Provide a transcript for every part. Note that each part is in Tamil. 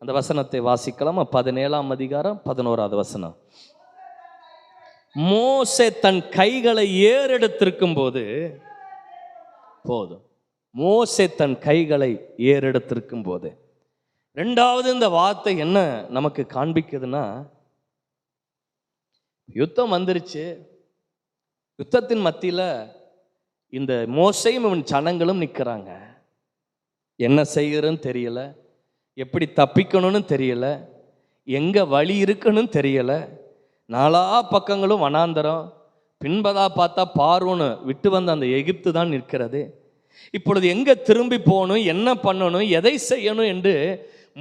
அந்த வசனத்தை வாசிக்கலாம். 17ஆம் அதிகாரம் 11வது வசனம். மோசே தன் கைகளை ஏறெடுத்திருக்கும் போது போதும். மோசே தன் கைகளை ஏறெடுத்திருக்கும் போது. ரெண்டாவது இந்த வார்த்தை என்ன நமக்கு காண்பிக்குதுன்னா, யுத்தம் வந்துருச்சு. யுத்தத்தின் மத்தியில் இந்த மோசையும் இவன் ஜனங்களும் நிற்கிறாங்க. என்ன செய்கிறன்னு தெரியல, எப்படி தப்பிக்கணும்னு தெரியல, எங்கே வழி இருக்குன்னு தெரியல. நாலா பக்கங்களும் வனாந்தரம். பின்பதா பார்த்தா பார்வோன்னு விட்டு வந்த அந்த எகிப்து தான் நிற்கிறது. இப்பொழுது எங்கே திரும்பி போகணும், என்ன பண்ணணும், எதை செய்யணும் என்று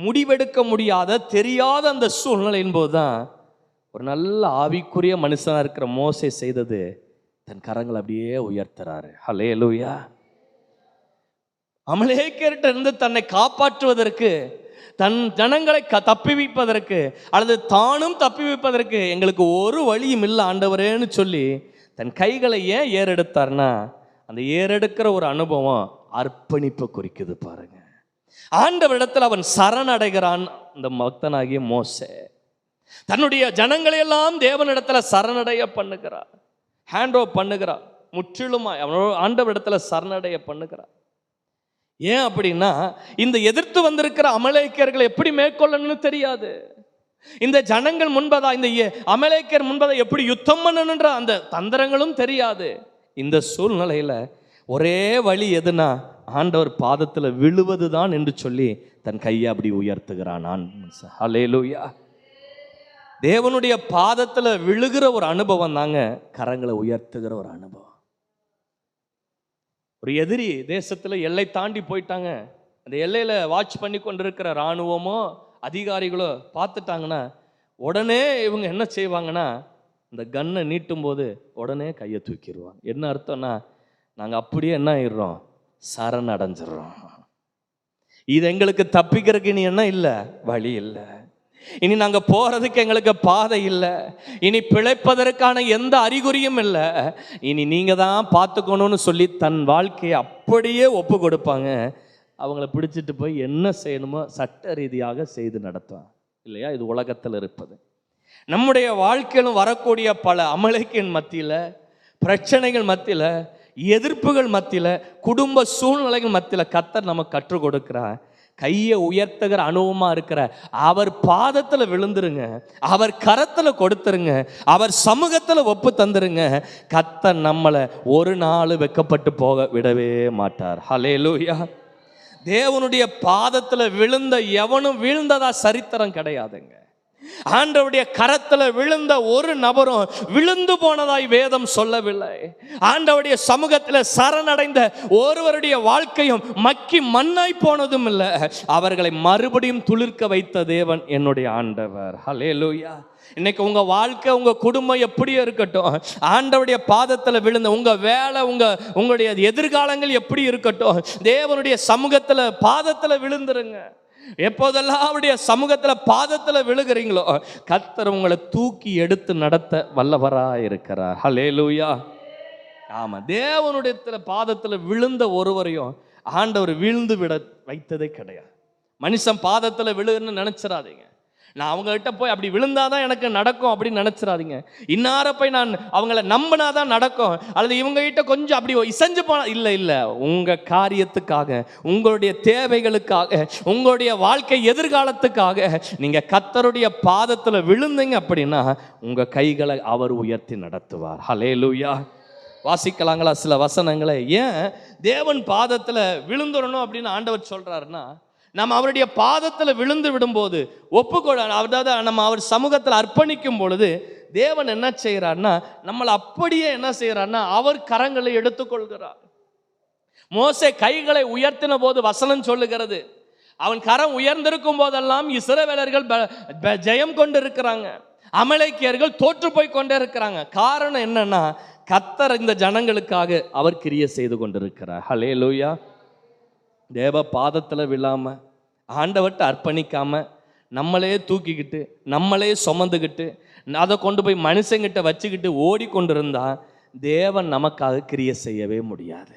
முடிவெடுக்க முடியாத தெரியாத அந்த சூழ்நிலையின் போது தான் ஒரு நல்ல ஆவிக்குரிய மனுஷனாக இருக்கிற மோசே செய்தது, தன் கரங்களை அப்படியே உயர்த்துறாரு. ஹல்லேலூயா. அமலேக்கியர்கிட்ட இருந்து தன்னை காப்பாற்றுவதற்கு, தன் ஜனங்களை தப்பிவிப்பதற்கு அல்லது தானும் தப்பிவிப்பதற்கு எங்களுக்கு ஒரு வழியும் இல்லை ஆண்டவரேன்னு சொல்லி தன் கைகளை ஏன் ஏறெடுத்தார்னா, அந்த ஏறெடுக்கிற ஒரு அனுபவம் அர்ப்பணிப்பு குறிக்குது பாருங்க. ஆண்டவரிடத்தில் அவன் சரணடைகிறான். அந்த பக்தனாகிய மோசே தன்னுடைய ஜனங்களை எல்லாம் தேவனிடத்தில் சரணடைய பண்ணுகிறார், ஹேண்ட் ஓவர் பண்ணுகிறார். முற்றிலுமாய் அவனோட ஆண்டவரிடத்தில் சரணடைய பண்ணுகிறார். ஏன் அப்படின்னா, இந்த எதிர்த்து வந்திருக்கிற அமலேக்கியர்களை எப்படி மேற்கொள்ளணும்னு தெரியாது. இந்த ஜனங்கள் முன்பதா, இந்த அமலேக்கியர் முன்பதா எப்படி யுத்தம் பண்ணணுன்ற அந்த தந்திரங்களும் தெரியாது. இந்த சூழ்நிலையில் ஒரே வழி எதுனா ஆண்டவர் பாதத்தில் விழுவதுதான் என்று சொல்லி தன் கையை அப்படி உயர்த்துகிறான். ஹல்லேலூயா. தேவனுடைய பாதத்தில் விழுகிற ஒரு அனுபவம் தாங்க கரங்களை உயர்த்துகிற ஒரு அனுபவம். ஒரு எதிரி தேசத்தில் எல்லை தாண்டி போயிட்டாங்க. அந்த எல்லையில் வாட்ச் பண்ணி கொண்டிருக்கிற இராணுவமோ அதிகாரிகளோ பார்த்துட்டாங்கன்னா உடனே இவங்க என்ன செய்வாங்கன்னா, இந்த கன்னை நீட்டும் போது உடனே கையை தூக்கிடுவாங்க. என்ன அர்த்தம்னா, நாங்கள் அப்படியே என்ன ஆயிடுறோம், சரணடைஞ்சிடறோம். இது எங்களுக்கு தப்பிக்கிறதுக்கு இனி என்ன இல்லை, வழி இல்லை. இனி நாங்கள் போகிறதுக்கு எங்களுக்கு பாதை இல்லை. இனி பிழைப்பதற்கான எந்த அறிகுறியும் இல்லை. இனி நீங்கள் தான் பார்த்துக்கணும்னு சொல்லி தன் வாழ்க்கையை அப்படியே ஒப்பு கொடுப்பாங்க. அவங்கள பிடிச்சிட்டு போய் என்ன செய்யணுமோ சட்ட ரீதியாக செய்து நடத்துவாங்க இல்லையா? இது உலகத்தில் இருப்பது. நம்முடைய வாழ்க்கையிலும் வரக்கூடிய பல அமலேக்கியன் மத்தியில், பிரச்சனைகள் மத்தியில், எதிர்ப்புகள் மத்தியில், குடும்ப சூழ்நிலைகள் மத்தியில் கர்த்தர் நமக்கு கற்றுக் கொடுக்கிறார். கையை உயர்த்துகிற அனுபவமாக இருக்கிற அவர் பாதத்தில் விழுந்துருங்க, அவர் கரத்தில் கொடுத்துருங்க, அவர் சமூகத்தில் ஒப்பு தந்துருங்க. கர்த்தர் நம்மளை ஒரு நாள் வெக்கப்பட்டு போக விடவே மாட்டார். ஹல்லேலூயா. தேவனுடைய பாதத்தில் விழுந்த எவனும் வீழ்ந்ததா சரித்திரம் கிடையாதுங்க. ஆண்டவருடைய கரத்தில் விழுந்த ஒரு நபரும் விழுந்து போனதாய் வேதம் சொல்லவில்லை. ஆண்டவருடைய சமூகத்தில் சரணடைந்த ஒருவருடைய வாழ்க்கையும் மக்கி மண்ணாய் போனதும் இல்லை. அவர்களை மறுபடியும் துளிர்க்க வைத்த தேவன் என்னுடைய ஆண்டவர். ஹல்லேலூயா. இன்னைக்கு உங்க வாழ்க்கை, உங்க குடும்பம் எப்படியோ இருக்கட்டும், ஆண்டவருடைய பாதத்தில் விழுந்த உங்க வேலை, உங்களுடைய எதிர்காலங்கள் எப்படி இருக்கட்டும், தேவனுடைய சமூகத்தில் பாதத்தில் விழுந்துருங்க. எப்போதெல்லாம் அவருடைய சமூகத்தில் பாதத்தில் விழுகிறீங்களோ கர்த்தர் உங்களை தூக்கி எடுத்து நடத்த வல்லவராக இருக்கிறார். ஹல்லேலூயா. ஆமாம், தேவனுடைய பாதத்தில் விழுந்த ஒருவரையும் ஆண்டவர் வீழ்ந்து விட வைத்ததே கிடையாது. மனுஷன் பாதத்தில் விழுன்னு நினச்சிடாதீங்க. நான் அவங்ககிட்ட போய் அப்படி விழுந்தாதான் எனக்கு நடக்கும் அப்படின்னு நினச்சிடாதீங்க. இன்னார போய் நான் அவங்கள நம்பினாதான் நடக்கும், அல்லது இவங்ககிட்ட கொஞ்சம் அப்படி இசைஞ்சு போனா இல்லை இல்லை. உங்கள் காரியத்துக்காக, உங்களுடைய தேவைகளுக்காக, உங்களுடைய வாழ்க்கை எதிர்காலத்துக்காக நீங்கள் கர்த்தருடைய பாதத்தில் விழுந்தீங்க அப்படின்னா உங்கள் கைகளை அவர் உயர்த்தி நடத்துவார். ஹல்லேலூயா. வாசிக்கலாங்களா சில வசனங்களை? ஏன் தேவன் பாதத்தில் விழுந்துடணும் அப்படின்னு ஆண்டவர் சொல்கிறாருன்னா, நம்ம அவருடைய பாதத்தில் விழுந்து விடும்போது அதாவது நம்ம அவர் சமூகத்தில் அர்ப்பணிக்கும் பொழுது தேவன் என்ன செய்கிறார்னா, நம்மளை அப்படியே என்ன செய்கிறார்னா அவர் கரங்களை எடுத்துக்கொள்கிறார். மோசே கைகளை உயர்த்தின போது வசனம் சொல்லுகிறது, அவன் கரம் உயர்ந்திருக்கும் போதெல்லாம் இஸ்ரவேலர்கள் ஜெயம் கொண்டு இருக்கிறாங்க, அமலேக்கியர்கள் தோற்று போய் கொண்டே இருக்கிறாங்க. காரணம் என்னன்னா, கர்த்தர் இந்த ஜனங்களுக்காக அவர் கிரியை செய்து கொண்டிருக்கிறார். ஹல்லேலூயா. தேவ பாதத்தில் விழாமல், ஆண்டவர்கிட்ட அர்ப்பணிக்காமல், நம்மளே தூக்கிக்கிட்டு நம்மளே சுமந்துக்கிட்டு அதை கொண்டு போய் மனுஷங்கிட்ட வச்சுக்கிட்டு ஓடிக்கொண்டிருந்தா தேவன் நமக்காக கிரியை செய்யவே முடியாது.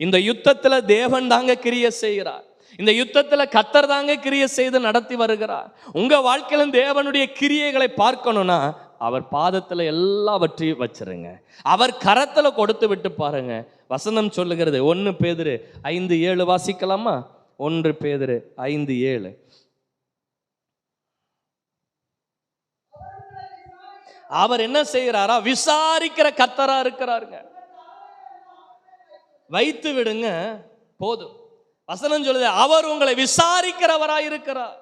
இந்த யுத்தத்தில் தேவன் தாங்க கிரியை செய்கிறார். இந்த யுத்தத்தில் கர்த்தர் தாங்க கிரியை செய்து நடத்தி வருகிறார். உங்க வாழ்க்கையிலும் தேவனுடைய கிரியைகளை பார்க்கணும்னா அவர் பாதத்தில் எல்லாவற்றையும் வச்சிருங்க, அவர் கரத்தில் கொடுத்து விட்டு பாருங்க. வசனம் சொல்லுகிறது 1 பேதுரு 5:7 வாசிக்கலாமா? 1 பேதுரு 5:7. அவர் என்ன செய்கிறாரா? விசாரிக்கிற கர்த்தரா இருக்கிறாருங்க. வைத்து விடுங்க போதும். வசனம் சொல்லுது அவர் உங்களை விசாரிக்கிறவராய் இருக்கிறார்.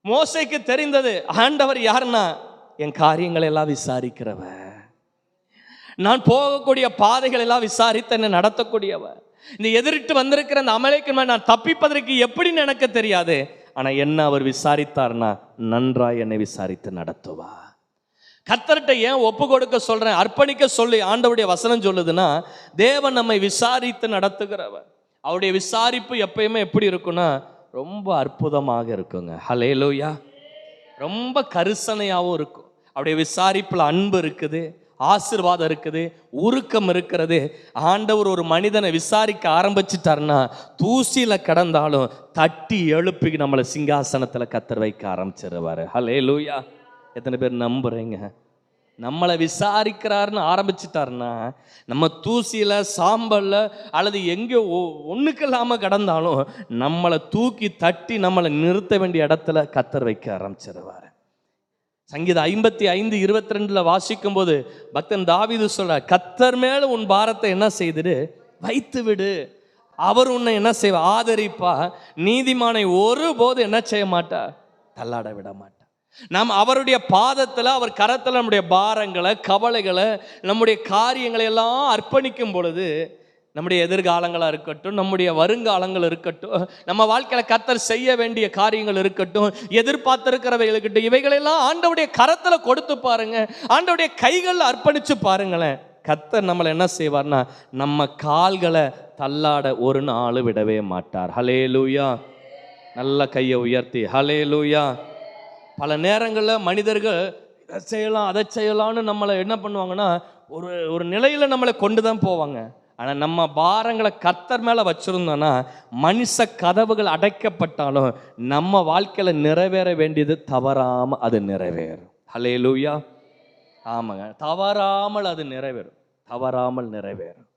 மோசேக்கு தெரிந்தது ஆண்டவர் யாருன்னா, என் காரியங்களை எல்லாம் விசாரிக்கிறவர், நான் போகக்கூடிய பாதைகள் எல்லாம் விசாரித்து என்னை நடத்தக்கூடியவர். இந்த எதிரிட்டு வந்திருக்கிற அந்த அமலேக்கு நான் தப்பிப்பதற்கு எப்படின்னு எனக்கு தெரியாது, ஆனா என்ன அவர் விசாரித்தார்னா நன்றாய் என்னை விசாரித்து நடத்துவார். கர்த்தர்கிட்ட ஏன் ஒப்பு கொடுக்க சொல்றேன், அர்ப்பணிக்க சொல்லி ஆண்டவருடைய வசனம் சொல்லுதுன்னா, தேவன் நம்மை விசாரித்து நடத்துகிறவர். அவருடைய விசாரிப்பு எப்பயுமே எப்படி இருக்குன்னா ரொம்ப அற்புதமாக இருக்குங்க. ஹல்லேலூயா. ரொம்ப கரிசனையாகவும் இருக்கும். அவருடைய விசாரிப்புல அன்பு இருக்குது, ஆசீர்வாதம் இருக்குது, உருக்கம் இருக்கிறது. ஆண்டவர் ஒரு மனிதனை விசாரிக்க ஆரம்பிச்சிட்டாருன்னா தூசியில கடந்தாலும் தட்டி எழுப்பி நம்மளை சிங்காசனத்துல கர்த்தர் வைக்க ஆரம்பிச்சிருவாரு. ஹல்லேலூயா. எத்தனை பேர் நம்புறீங்க? நம்மளை விசாரிக்கிறாருன்னு ஆரம்பிச்சிட்டாருன்னா நம்ம தூசியில் சாம்பல்ல அல்லது எங்கேயோ ஒன்றுக்கு இல்லாமல் கடந்தாலும் நம்மளை தூக்கி தட்டி நம்மளை நிறுத்த வேண்டிய இடத்துல கர்த்தர் வைக்க ஆரம்பிச்சிருவார். சங்கீதம் 55:22 வாசிக்கும் போது பக்தன் தாவீது சொல்ற, கர்த்தர் மேல உன் பாரத்தை என்ன செய்துடு, வைத்து விடு, அவர் உன்னை என்ன செய்வா, ஆதரிப்பா, நீதிமானை ஒருபோது என்ன செய்ய மாட்டா, தள்ளாட விட மாட்டா. நாம் அவருடைய பாதத்தில், அவர் கரத்தில் நம்முடைய பாரங்களை, கவலைகளை, நம்முடைய காரியங்களை எல்லாம் அர்ப்பணிக்கும் பொழுது நம்முடைய எதிர்காலங்களாக இருக்கட்டும், நம்முடைய வருங்காலங்கள் இருக்கட்டும், நம்ம வாழ்க்கையில் கர்த்தர் செய்ய வேண்டிய காரியங்கள் இருக்கட்டும், எதிர்பார்த்திருக்கிறவைகள் இருக்கட்டும், இவைகளெல்லாம் ஆண்டவருடைய கரத்தில் கொடுத்து பாருங்க, ஆண்டவருடைய கைகளில் அர்ப்பணித்து பாருங்களேன். கர்த்தர் நம்மளை என்ன செய்வார்னா நம்ம கால்களை தள்ளாட ஒரு நாள் விடவே மாட்டார். ஹல்லேலூயா. நல்ல கையை உயர்த்தி ஹல்லேலூயா. பல நேரங்களில் மனிதர்கள் இதை செய்யலாம் அதை செய்யலாம்னு நம்மளை என்ன பண்ணுவாங்கன்னா ஒரு நிலையில் நம்மளை கொண்டு தான் போவாங்க. ஆனால் நம்ம பாரங்களை கர்த்தர் மேலே வச்சுருந்தோன்னா மனுஷ கதவுகள் அடைக்கப்பட்டாலும் நம்ம வாழ்க்கையில் நிறைவேற வேண்டியது தவறாமல் அது நிறைவேறும். ஹல்லேலூயா. ஆமாங்க, தவறாமல் அது நிறைவேறும், தவறாமல் நிறைவேறும்.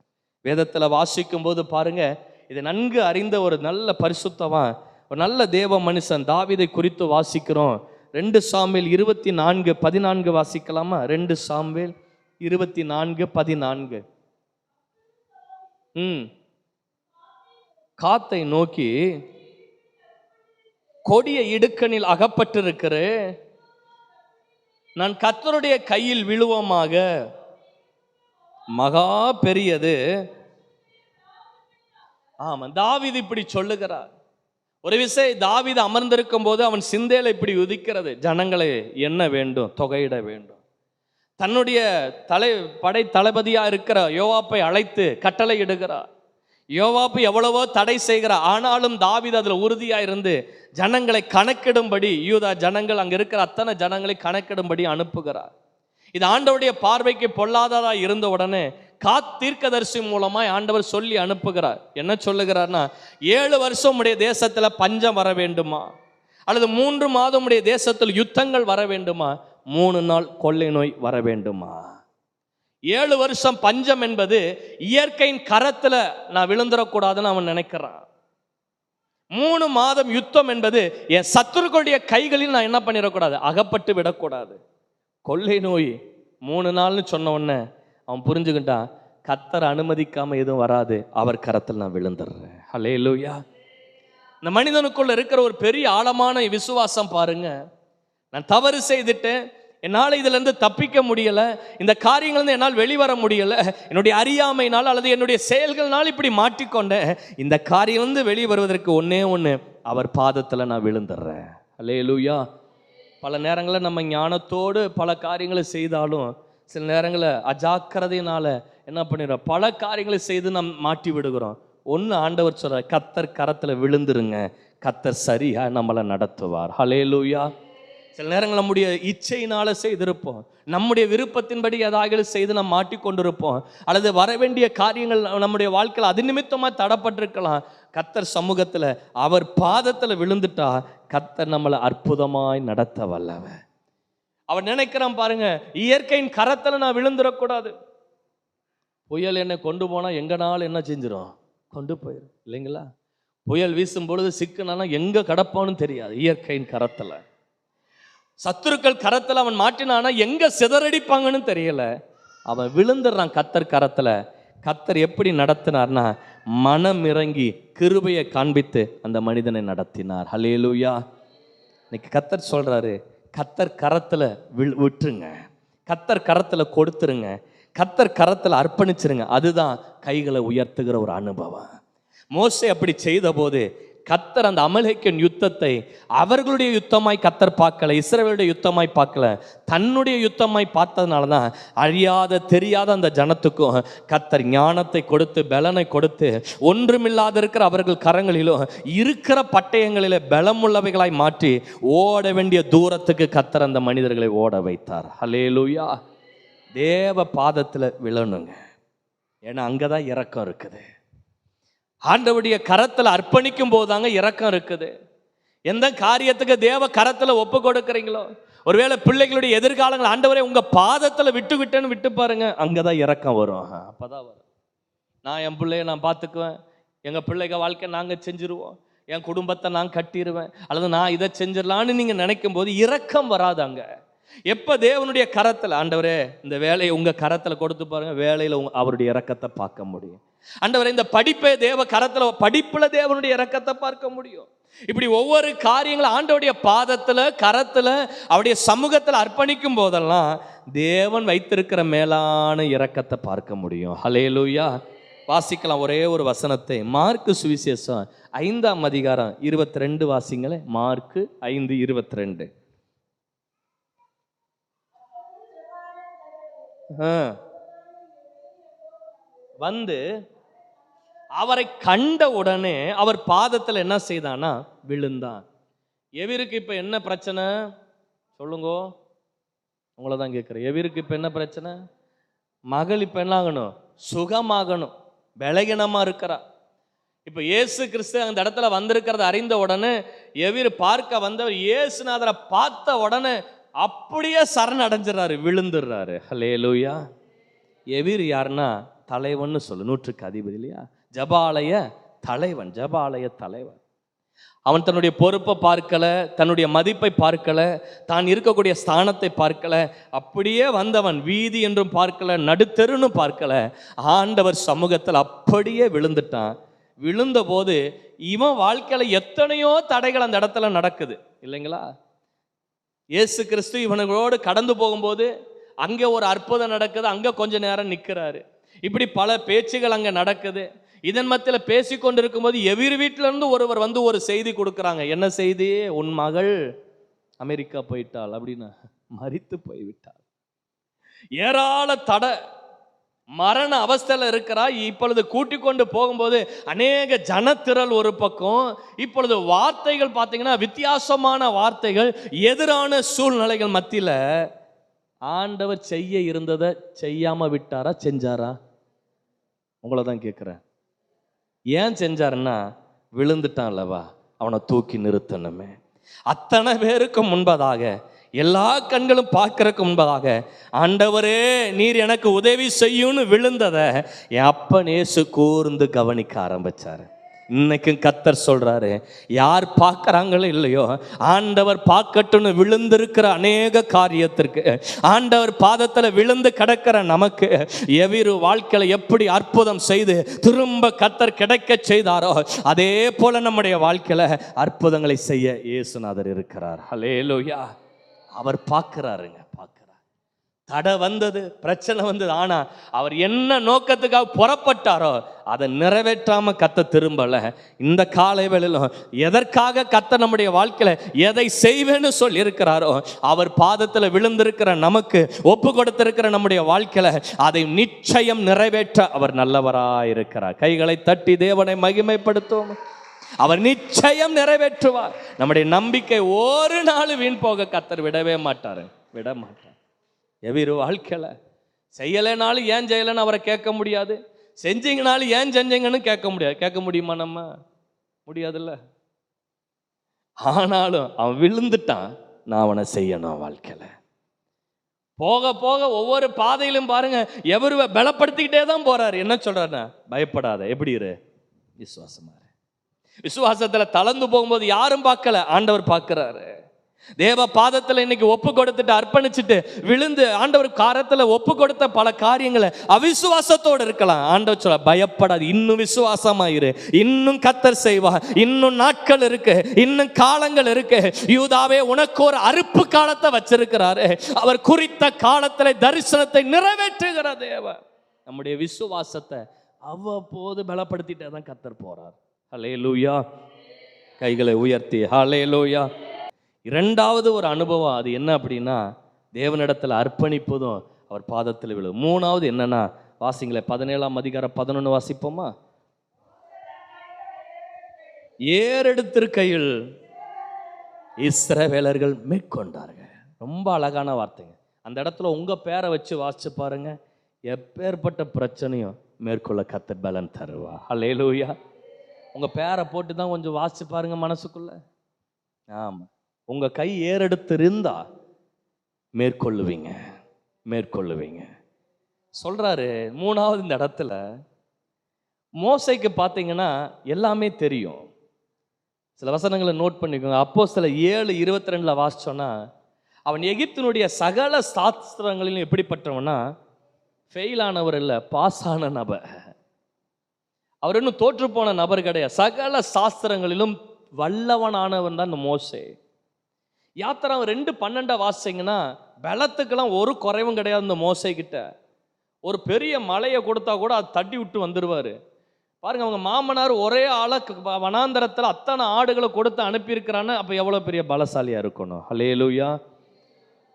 வேதத்தில் வாசிக்கும் போது பாருங்க, இதை நன்கு அறிந்த ஒரு நல்ல பரிசுத்தவான், ஒரு நல்ல தேவ மனுஷன் தாவீதை குறித்து வாசிக்கிறோம். 2 சாமுவேல் 24:14 வாசிக்கலாமா? 2 சாமுவேல் 24:14. காத்தை நோக்கி, கொடிய இடுக்கணில் அகப்பட்டிருக்கிற நான் கர்த்தருடைய கையில் விழுவமாக, மகா பெரியது. ஆமா, தாவீது இப்படி சொல்லுகிறார். ஒரு விஷயம், தாவீது அமர்ந்திருக்கும் போது அவன் சிந்தையில இப்படி உதிக்கிறது, ஜனங்களை என்ன வேண்டும், தொகையிட வேண்டும். தன்னுடைய படை தளபதியா இருக்கிற யோவாப்பை அழைத்து கட்டளை இடுகிறார். யோவாப்பு எவ்வளவோ தடை செய்கிறார், ஆனாலும் தாவீது அதுல உறுதியா இருந்து ஜனங்களை கணக்கிடும்படி, யூதா ஜனங்கள் அங்க இருக்கிற அத்தனை ஜனங்களை கணக்கிடும்படி அனுப்புகிறார். இது ஆண்டவருடைய பார்வைக்கு பொல்லாததா இருந்த உடனே தீர்க்கதரிசி மூலமாய் ஆண்டவர் சொல்லி அனுப்புகிறார். என்ன சொல்லுகிறார்னா, 7 வருஷம் உடைய தேசத்துல பஞ்சம் வர வேண்டுமா, அல்லது 3 மாதம் உடைய தேசத்தில் யுத்தங்கள் வர வேண்டுமா, 3 நாள் கொள்ளை நோய் வர வேண்டுமா? 7 வருஷம் பஞ்சம் என்பது இயற்கையின் கரத்துல நான் விழுந்துடக்கூடாதுன்னு அவன் நினைக்கிறான். 3 மாதம் யுத்தம் என்பது என் சத்துருக்களுடைய கைகளில் நான் என்ன பண்ணிடக்கூடாது, அகப்பட்டு விடக்கூடாது. கொள்ளை நோய் 3 நாள்னு சொன்ன உடனே அவன் புரிஞ்சுக்கிட்டான், கர்த்தர் அனுமதிக்காம எதுவும் வராது, அவர் கரத்தில் நான் விழுந்துடுறேன். ஹல்லேலூயா. இந்த மனிதனுக்குள்ள இருக்கிற ஒரு பெரிய ஆழமான விசுவாசம் பாருங்க. நான் தவறு செய்துட்டேன், என்னால் இதிலிருந்து தப்பிக்க முடியலை, இந்த காரியங்கள்ந்து என்னால் வெளிவர முடியலை, என்னுடைய அறியாமையினால் அல்லது என்னுடைய செயல்கள்னால் இப்படி மாட்டிக்கொண்டேன், இந்த காரியம் வந்து வெளியே வருவதற்கு ஒன்னே ஒன்று, அவர் பாதத்தில் நான் விழுந்துடுறேன். ஹல்லேலூயா. பல நேரங்களில் நம்ம ஞானத்தோடு பல காரியங்களை செய்தாலும் சில நேரங்களில் அஜாக்கிரதையினால என்ன பண்ணிடுறோம், பல காரியங்களை செய்து நாம் மாட்டி விடுகிறோம். ஒன்று ஆண்டவர் சொல்ற, கர்த்தர் கரத்தில் விழுந்துருங்க, கர்த்தர் சரியா நம்மளை நடத்துவார். ஹல்லேலூயா. சில நேரங்கள் நம்முடைய இச்சையினால செய்திருப்போம், நம்முடைய விருப்பத்தின்படி ஏதாவது செய்து நாம் மாட்டிக்கொண்டிருப்போம், அல்லது வரவேண்டிய காரியங்கள் நம்முடைய வாழ்க்கையில் அது நிமித்தமாக தடப்பட்டிருக்கலாம். கர்த்தர் சமூகத்தில் அவர் பாதத்தில் விழுந்துட்டா கர்த்தர் நம்மளை அற்புதமாய் நடத்த வல்லவர். அவர் நினைக்கிறான் பாருங்க, இயற்கையின் கரத்தில் நான் விழுந்துடக்கூடாது. புயல் என்னை கொண்டு போனால் எங்கனாலும் என்ன செஞ்சிடும், கொண்டு போயிடும் இல்லைங்களா? புயல் வீசும் பொழுது சிக்கனா எங்க கடப்பான்னு தெரியாது. இயற்கையின் கரத்தில், சத்துருக்கள் கரத்தில் அவன் மாட்டினானா எங்க சிதறடிப்பாங்கன்னு தெரியல. அவன் விழுந்துடுறான் கர்த்தர் கரத்தில். கர்த்தர் எப்படி நடத்தினார்னா, மனம் இறங்கி கிருபையை காண்பித்து அந்த மனிதனை நடத்தினார். ஹல்லேலூயா. இன்னைக்கு கர்த்தர் சொல்றாரு, கர்த்தர் கரத்தில் விட்டுருங்க, கர்த்தர் கரத்தில் கொடுத்துருங்க, கர்த்தர் கரத்தில் அர்ப்பணிச்சிருங்க. அதுதான் கைகளை உயர்த்துகிற ஒரு அனுபவம். மோசே அப்படி செய்த போது கர்த்தர் அந்த அமலேக்கின் யுத்தத்தை அவர்களுடைய யுத்தமாய் கர்த்தர் பார்க்கல, இஸ்ரவேலுடைய யுத்தமாய் பார்க்கல, தன்னுடைய யுத்தமாய் பார்த்ததுனால தான் அழியாத தெரியாத அந்த ஜனத்துக்கும் கர்த்தர் ஞானத்தை கொடுத்து பலனை கொடுத்து ஒன்றுமில்லாத இருக்கிற அவர்கள் கரங்களிலும் இருக்கிற பட்டயங்களிலே பலமுள்ளவைகளாய் மாற்றி ஓட வேண்டிய தூரத்துக்கு கர்த்தர் அந்த மனிதர்களை ஓட வைத்தார். ஹல்லேலூயா. தேவ பாதத்தில் விழணுங்க, ஏன்னா அங்கதான் இரக்கம் இருக்குது. ஆண்டவருடைய கரத்தில் அர்ப்பணிக்கும் போதாங்க இரக்கம் இருக்குது. எந்த காரியத்துக்கு தேவ கரத்தில் ஒப்பு கொடுக்குறீங்களோ, ஒருவேளை பிள்ளைகளுடைய எதிர்காலங்கள் ஆண்டவரே உங்க பாதத்தில் விட்டுன்னு விட்டு பாருங்க, அங்கதான் இரக்கம் வரும். அப்பதான் வரும். நான் என் பிள்ளைய நான் பார்த்துக்குவேன், எங்க பிள்ளைங்க வாழ்க்கை நாங்க செஞ்சிருவோம், என் குடும்பத்தை நான் கட்டிடுவேன், அல்லது நான் இதை செஞ்சிடலான்னு நீங்க நினைக்கும் போது இரக்கம் வராதாங்க. எப்ப தேவனுடைய கரத்தில், ஆண்டவரே இந்த வேலையை உங்க கரத்துல கொடுத்து பாருங்க, வேலையில அவருடைய இரக்கத்தை பார்க்க முடியும். ஆண்டவரே இந்த படிப்பை தேவ கரத்துல, படிப்புல தேவனுடைய இரக்கத்தை பார்க்க முடியும். இப்படி ஒவ்வொரு காரியங்களும் ஆண்டவருடைய பாதத்துல கரத்துல அவருடைய சமூகத்தில் அர்ப்பணிக்கும் போதெல்லாம் தேவன் வைத்திருக்கிற மேலான இரக்கத்தை பார்க்க முடியும். ஹல்லேலூயா. வாசிக்கலாம் ஒரே ஒரு வசனத்தை, மார்க்கு சுவிசேஷம் 5ஆம் அதிகாரம் 22 வாசிங்களே. மார்க்கு 5:22. வந்து அவரை கண்ட உடனே அவர் பாதத்தில் என்ன செய்தானா, விழுந்தான். எவிருக்கு இப்ப என்ன பிரச்சனை சொல்லுங்க, உங்களை தான் கேட்கிறேன். எவிருக்கு இப்ப என்ன பிரச்சனை? மகள் இப்ப என்ன ஆகணும், சுகமாகணும், பலகீனமா இருக்கிறா. இப்ப இயேசு கிறிஸ்து அந்த இடத்துல வந்திருக்கிறத அறிந்த உடனே எவிர் பார்க்க வந்தவர் இயேசுநாதரை பார்த்த உடனே அப்படியே சரணடைஞ்சிடறாரு, விழுந்துடுறாரு. ஹல்லேலூயா. எவிர் யாருன்னா தலைவன் சொல்லு, 100க்கு அதிபதி இல்லையா, ஜபாலய தலைவன், ஜபாலய தலைவன். அவன் தன்னுடைய பொறுப்பை பார்க்கல, தன்னுடைய மதிப்பை பார்க்கல, தான் இருக்கக்கூடிய ஸ்தானத்தை பார்க்கல, அப்படியே வந்தவன் வீதி என்றும் பார்க்கல, நடுத்தெருன்னு பார்க்கல, ஆண்டவர் சமூகத்தில் அப்படியே விழுந்துட்டான். விழுந்த போது இவன் வாழ்க்கையில எத்தனையோ தடைகள் அந்த இடத்துல நடக்குது இல்லைங்களா? இயேசு கிறிஸ்து இவனுங்களோடு கடந்து போகும்போது அங்கே ஒரு அற்புதம் நடக்குது, அங்கே கொஞ்ச நேரம் நிற்கிறாரு. இப்படி பல பேச்சுகள் அங்கே நடக்குது. இதன் மத்தியில் பேசி கொண்டிருக்கும் போது எவிர் வீட்டில இருந்து ஒருவர் வந்து ஒரு செய்தி கொடுக்குறாங்க. என்ன செய்தி? உன் மகள் அமெரிக்கா போயிட்டாள் அப்படின்னு, மரித்து போய்விட்டாள். ஏராள தடை, மரண அவஸ்தையில் இருக்கிறா. இப்பொழுது கூட்டிக் கொண்டு போகும்போது அநேக ஜனத்திரள் ஒரு பக்கம், இப்பொழுது வார்த்தைகள் பார்த்தீங்கன்னா வித்தியாசமான வார்த்தைகள், எதிரான சூழ்நிலைகள் மத்தியில் ஆண்டவர் செய்ய இருந்ததை செய்யாம விட்டாரா, செஞ்சாரா? உங்களை தான் கேட்குறேன். ஏன் செஞ்சாருன்னா, விழுந்துட்டான் அல்லவா, அவனை தூக்கி நிறுத்தணுமே. அத்தனை பேருக்கு முன்பதாக, எல்லா கண்களும் பார்க்கறதுக்கு முன்பதாக, ஆண்டவரே நீர் எனக்கு உதவி செய்யும்னு விழுந்ததை என் அப்பன் இயேசு கூர்ந்து கவனிக்க ஆரம்பிச்சாரு. இன்னைக்கும் கர்த்தர் சொல்றாரு, யார் பார்க்கறாங்களோ இல்லையோ, ஆண்டவர் பார்க்கட்டும்னு விழுந்திருக்கிற அநேக காரியத்திற்கு, ஆண்டவர் பாதத்தில் விழுந்து கிடக்கிற நமக்கு எவ்விரு வாழ்க்கையில எப்படி அற்புதம் செய்து திரும்ப கர்த்தர் கிடைக்க செய்தாரோ, அதே போல நம்முடைய வாழ்க்கையில அற்புதங்களை செய்ய இயேசுநாதர் இருக்கிறார். ஹல்லேலூயா. அவர் பார்க்கிறாருங்க, பார்க்கிறார். தடை வந்தது, பிரச்சனை வந்தது, ஆனா அவர் என்ன நோக்கத்துக்காக புறப்பட்டாரோ அதை நிறைவேற்றாம கத்த திரும்பல. இந்த காலை வேளையிலும் எதற்காக கத்த நம்முடைய வாழ்க்கையில எதை செய்வேன்னு சொல்லி இருக்கிறாரோ, அவர் பாதத்தில் விழுந்திருக்கிற நமக்கு ஒப்பு கொடுத்திருக்கிற நம்முடைய வாழ்க்கையில அதை நிச்சயம் நிறைவேற்ற அவர் நல்லவராயிருக்கிறார். கைகளை தட்டி தேவனை மகிமைப்படுத்துவோம். அவர் நிச்சயம் நிறைவேற்றுவார். நம்முடைய நம்பிக்கை ஒரு நாள் வீண் போக கர்த்தர் விடவே மாட்டார், விட மாட்டார். எவ்விரு வாழ்க்கையில செய்யலைனாலும் ஏன் செய்யலைன்னு அவரை கேட்க முடியாது, செஞ்சீங்கனாலும் ஏன் செஞ்சீங்கன்னு கேட்க முடியாது. கேட்க முடியுமா? நம்ம முடியாதுல்ல. ஆனாலும் அவன் விழுந்துட்டான், நான் அவனை செய்யணும். வாழ்க்கையில போக போக ஒவ்வொரு பாதையிலும் பாருங்க, எவருவ பலப்படுத்திக்கிட்டே தான் போறாரு. என்ன சொல்றாருன்னா, பயப்படாத, எப்படி இரு, விசுவாசமா இரு. விசுவாசத்துல தளர்ந்து போகும்போது யாரும் பார்க்கல, ஆண்டவர் பார்க்கிறாரு. தேவ பாதத்துல இன்னைக்கு ஒப்பு கொடுத்துட்டு அர்ப்பணிச்சுட்டு விழுந்து ஆண்டவர் காரத்துல ஒப்பு கொடுத்த பல காரியங்களை அவிசுவாசத்தோடு இருக்கலாம். ஆண்டவர் சொல்ல, பயப்படாது, இன்னும் விசுவாசமாயிரு, இன்னும் கர்த்தர் செய்வார், இன்னும் நாட்கள் இருக்கு, இன்னும் காலங்கள் இருக்கு. யூதாவே, உனக்கு ஒரு அறுப்பு காலத்தை வச்சிருக்கிறாரு. அவர் குறித்த காலத்துல தரிசனத்தை நிறைவேற்றுகிற தேவன். நம்முடைய விசுவாசத்தை அவ்வப்போது பலப்படுத்திட்டே தான் கர்த்தர் போறார். ஹல்லேலூயா. கைகளை உயர்த்தி ஹல்லேலூயா. இரண்டாவது ஒரு அனுபவம், அது என்ன அப்படின்னா, தேவனிடத்தில் அர்ப்பணிப்பதும் அவர் பாதத்தில் விழும். மூணாவது என்னன்னா, வாசிங்களே 17ஆம் அதிகாரம் 11 வாசிப்போமா? ஏறெடுத்திருக்கையில் இஸ்ரவேலர்கள் மேற்கொண்டார்கள். ரொம்ப அழகான வார்த்தைங்க. அந்த இடத்துல உங்க பேரை வச்சு வாசிச்சு பாருங்க, எப்பேற்பட்ட பிரச்சனையும் மேற்கொள்ள கர்த்தர் பலன் தருவா. ஹல்லேலூயா. உங்க பேரை போட்டு தான் கொஞ்சம் வாசிச்சு பாருங்க மனசுக்குள்ள. ஆமா, உங்க கை ஏறெடுத்து இருந்தா மேற்கொள்ளுவீங்க, மேற்கொள்ளுவீங்க சொல்றாரு. மூணாவது இந்த இடத்துல மோசைக்கு பார்த்தீங்கன்னா எல்லாமே தெரியும். சில வசனங்களை நோட் பண்ணிக்கோங்க. அப்போஸ்தலர் 7:22 வாசிச்சோன்னா, அவன் எகிப்தினுடைய சகல சாஸ்திரங்களிலும் எப்படிப்பட்டவனா, ஃபெயில் ஆனவர் இல்லை, பாஸ் ஆன நபர். அவர் இன்னும் தோற்று போன நபர் கிடையாது. சகல சாஸ்திரங்களிலும் வல்லவனானவன் தான் இந்த மோசே. யாத்திரை 2:12 வாசிங்கன்னா, பலத்துக்கெல்லாம் ஒரு குறைவும் கிடையாது இந்த மோசே கிட்ட. ஒரு பெரிய மலையை கொடுத்தா கூட அது தட்டி விட்டு வந்துடுவார். பாருங்க, அவங்க மாமனார் ஒரே ஆளை வனாந்தரத்தில் அத்தனை ஆடுகளை கொடுத்து அனுப்பியிருக்கிறான்னு, அப்போ எவ்வளோ பெரிய பலசாலியாக இருக்கணும். ஹல்லேலூயா.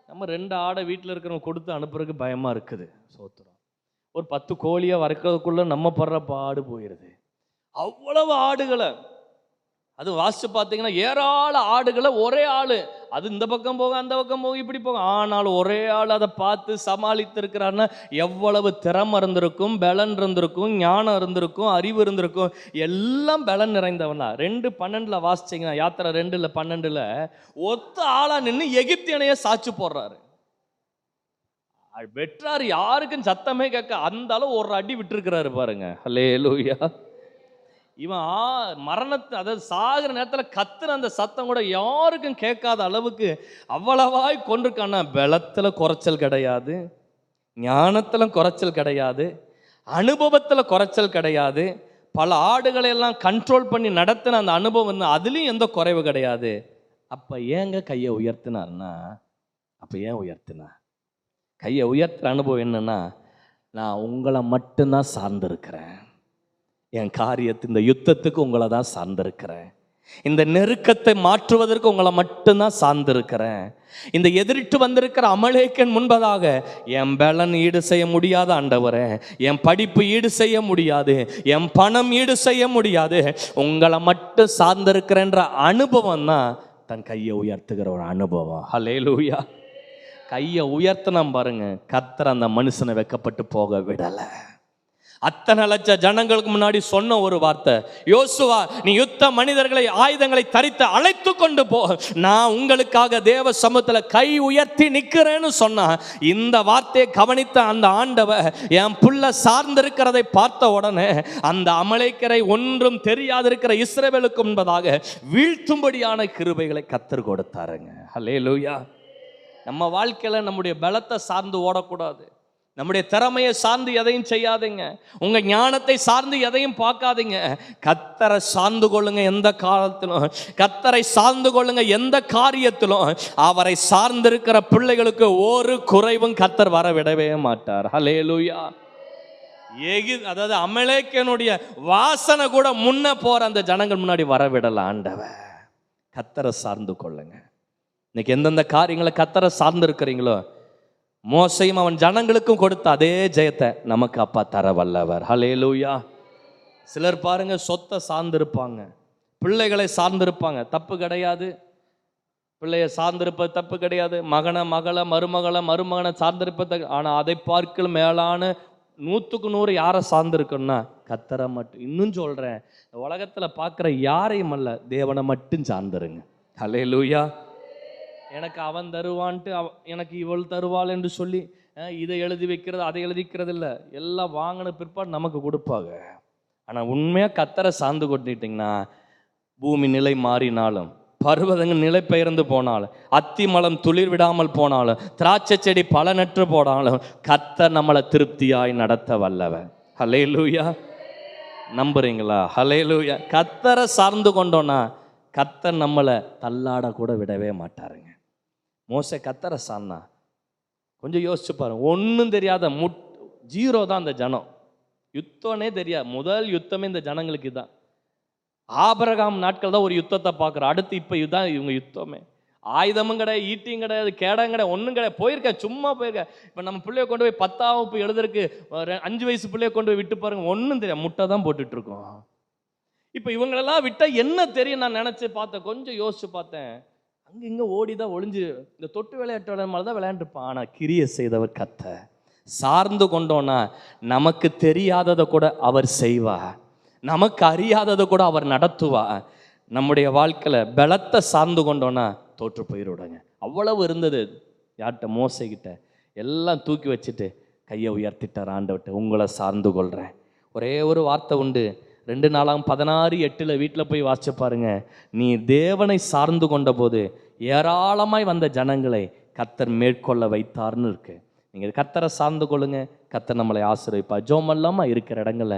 நம்ம 2 ஆடை வீட்டில் இருக்கிறவங்க கொடுத்து அனுப்புறதுக்கு பயமாக இருக்குது. சோத்திரம். ஒரு 10 கோழியை வறுக்கிறதுக்குள்ளே நம்ம படுற பாடு போயிடுது. அவ்வளவு ஆடுகளை, அது வாசிச்சு பார்த்தீங்கன்னா ஏராள ஆடுகளை ஒரே ஆள், அது இந்த பக்கம் போக அந்த பக்கம் போக இப்படி போக, ஆனாலும் ஒரே ஆள் அதை பார்த்து சமாளித்து இருக்கிறாருன்னா எவ்வளவு திறமை இருந்திருக்கும், பலன் இருந்திருக்கும், ஞானம் இருந்திருக்கும், அறிவு இருந்திருக்கும். எல்லாம் பலன் நிறைந்தவனா. 2:12 வாசிச்சிங்கன்னா, யாத்திரை 2:12 ஒத்த ஆளா நின்று எகிப்தியனையே சாட்சி போடுறாரு. வெற்றாரு, யாருக்கும் சத்தமே கேட்க, அந்த அளவு ஒரு அடி விட்டுருக்கிறாரு பாருங்க. ஹல்லேலூயா. இவன் மரணத்தை, அதாவது சாகிற நேரத்தில் கத்துற அந்த சத்தம் கூட யாருக்கும் கேட்காத அளவுக்கு அவ்வளவாய் கொண்டிருக்கான. பலத்தில் குறைச்சல் கிடையாது, ஞானத்தில் குறைச்சல் கிடையாது, அனுபவத்தில் குறைச்சல் கிடையாது. பல ஆடுகளை எல்லாம் கண்ட்ரோல் பண்ணி நடத்தின அந்த அனுபவம் வந்து அதுலேயும் எந்த குறைவு கிடையாது. அப்போ ஏங்க கையை உயர்த்தினார்னா, அப்போ ஏன் உயர்த்தினா? கையை உயர்த்துற அனுபவம் என்னன்னா, நான் உங்களை மட்டும்தான் சார்ந்திருக்கிறேன், என் காரியத்து இந்த யுத்தத்துக்கு உங்களை தான் சார்ந்திருக்கிறேன், இந்த நெருக்கத்தை மாற்றுவதற்கு உங்களை மட்டும்தான் சார்ந்திருக்கிறேன். இந்த எதிரிட்டு வந்திருக்கிற அமலேக்கன் முன்பதாக என் பலன் ஈடு செய்ய முடியாத ஆண்டவரே, என் படிப்பு ஈடு செய்ய முடியாது, என் பணம் ஈடு செய்ய முடியாது, உங்களை மட்டும் சார்ந்திருக்கிறேன்ற அனுபவம் தான் தன் கையை உயர்த்துகிற ஒரு அனுபவம். ஹல்லேலூயா. கையை உயர்த்தினா பாருங்க, கர்த்தர் அந்த மனுஷனை வெக்கப்பட்டு போக விடலை. அத்தனை லட்ச ஜனங்களுக்கு முன்னாடி சொன்ன ஒரு வார்த்தை, யோசுவா, நீ யுத்த மனிதர்களை ஆயுதங்களை தரித்து அழைத்து கொண்டு போ, நான் உங்களுக்காக தேவ சமூகத்தில் கை உயர்த்தி நிற்கிறேன்னு சொன்னா. இந்த வார்த்தையை கவனித்த அந்த ஆண்டவர் என் புள்ள சார்ந்திருக்கிறதை பார்த்த உடனே அந்த அமலேக்கரை ஒன்றும் தெரியாதிருக்கிற இஸ்ரவேலுக்கு முன்பதாக வீழ்த்தும்படியான கிருபைகளை கர்த்தர் கொடுத்தாருங்க. ஹல்லேலூயா. நம்ம வாழ்க்கையில நம்முடைய பலத்தை சார்ந்து ஓடக்கூடாது, நம்முடைய திறமையை சார்ந்து எதையும் செய்யாதீங்க, உங்க ஞானத்தை சார்ந்து எதையும் பார்க்காதீங்க. கர்த்தரை சார்ந்து கொள்ளுங்க எந்த காலத்திலும், கர்த்தரை சார்ந்து கொள்ளுங்க எந்த காரியத்திலும். அவரை சார்ந்திருக்கிற பிள்ளைகளுக்கு ஒரு குறைவும் கர்த்தர் வர விடவே மாட்டார். ஹல்லேலூயா. அதாவது அமலேக்கனுடைய வாசனை கூட முன்ன போற அந்த ஜனங்கள் முன்னாடி வர விடல ஆண்டவர். கர்த்தரை சார்ந்து கொள்ளுங்க. இன்னைக்கு எந்தெந்த காரியங்களை கர்த்தரை சார்ந்து இருக்கிறீங்களோ, மோசையும் அவன் ஜனங்களுக்கும் கொடுத்த அதே ஜெயத்தை நமக்கு அப்பா தர வல்லவர். ஹல்லேலூயா. சிலர் பாருங்க சொத்தை சார்ந்திருப்பாங்க, பிள்ளைகளை சார்ந்திருப்பாங்க, தப்பு கிடையாது. பிள்ளையை சார்ந்திருப்பது தப்பு கிடையாது. மகனை மகளை மருமகனை சார்ந்திருப்பது. ஆனால் அதை பார்க்கல மேலான 100க்கு 100 யாரை சார்ந்திருக்குன்னா கர்த்தரை மட்டும். இன்னும் சொல்கிறேன், உலகத்தில் பார்க்குற யாரையும் அல்ல, தேவனை மட்டும் சார்ந்துருங்க. ஹல்லேலூயா. எனக்கு அவன் தருவான்ட்டு எனக்கு இவள் தருவாள் என்று சொல்லி இதை எழுதி வைக்கிறது அதை எழுதிக்கிறது இல்லை. எல்லாம் வாங்கின பிற்பாடு நமக்கு கொடுப்பாங்க. ஆனால் உண்மையாக கர்த்தரை சார்ந்து கொண்டுட்டிங்கன்னா பூமி நிலை மாறினாலும், பர்வதங்கள் நிலை பெயர்ந்து போனாலும், அத்தி மலம் துளிர் விடாமல் போனாலும், திராட்சை செடி பலனற்று போனாலும், கர்த்தர் நம்மளை திருப்தியாய் நடத்த வல்லவர். ஹல்லேலூயா. நம்புறீங்களா? ஹல்லேலூயா. கர்த்தரை சார்ந்து கொண்டோன்னா கர்த்தர் நம்மளை தள்ளாட கூட விடவே மாட்டாருங்க. மோசே கர்த்தரை சார்னா கொஞ்சம் யோசிச்சு பாருங்க. ஒன்றும் தெரியாத ஜீரோ தான் அந்த ஜனம். யுத்தம்னே தெரியாது. முதல் யுத்தமே இந்த ஜனங்களுக்கு தான். ஆபிரகாம் நாட்கள் தான் ஒரு யுத்தத்தை பார்க்குறோம். அடுத்து இப்போ இதுதான் இவங்க யுத்தமே. ஆயுதமும் கிடையாது, ஈட்டியும் கிடையாது, கேடம் கிடையாது, ஒன்றும் கிடையாது. போயிருக்கேன், சும்மா போயிருக்கேன். இப்போ நம்ம பிள்ளைய கொண்டு போய் 10ஆம் வகுப்பு எழுதுறதுக்கு 5 வயசு பிள்ளைய கொண்டு போய் விட்டு பாருங்க, ஒன்றும் தெரியாது, முட்டை தான் போட்டுட்டு இருக்கோம். இப்போ இவங்களெல்லாம் விட்டால் என்ன தெரியும் நான் நினச்சி பார்த்தேன். கொஞ்சம் யோசிச்சு பார்த்தேன். அங்கே இங்கே ஓடி தான் ஒளிஞ்சு இந்த தொட்டு விளையாட்டு மாதிரி தான் விளையாண்டுருப்பான். ஆனால் கிரியை செய்தவர் கர்த்தர். சார்ந்து கொண்டோன்னா நமக்கு தெரியாததை கூட அவர் செய்வார், நமக்கு அறியாததை கூட அவர் நடத்துவா. நம்முடைய வாழ்க்கையில் பலத்தை சார்ந்து கொண்டோன்னா தோற்று போயிடுவாங்க. அவ்வளவு இருந்தது யார்கிட்ட? மோசைக்கிட்ட. எல்லாம் தூக்கி வச்சுட்டு கையை உயர்த்திட்டார் ஆண்டவர்கிட்ட, உங்களை சார்ந்து கொள்கிறேன். ஒரே ஒரு வார்த்தை உண்டு, 2 நாளாம் 16:8 வீட்டில் போய் வாசிச்சு பாருங்க. நீ தேவனை சார்ந்து கொண்ட போது ஏராளமாய் வந்த ஜனங்களை கர்த்தர் மேற்கொள்ள வைத்தார்னு இருக்கு. நீங்கள் கர்த்தரை சார்ந்து கொள்ளுங்க, கர்த்தர் நம்மளை ஆசீர்வதிப்பார். ஜெபம் இல்லாமல் இருக்கிற இடங்கள்ல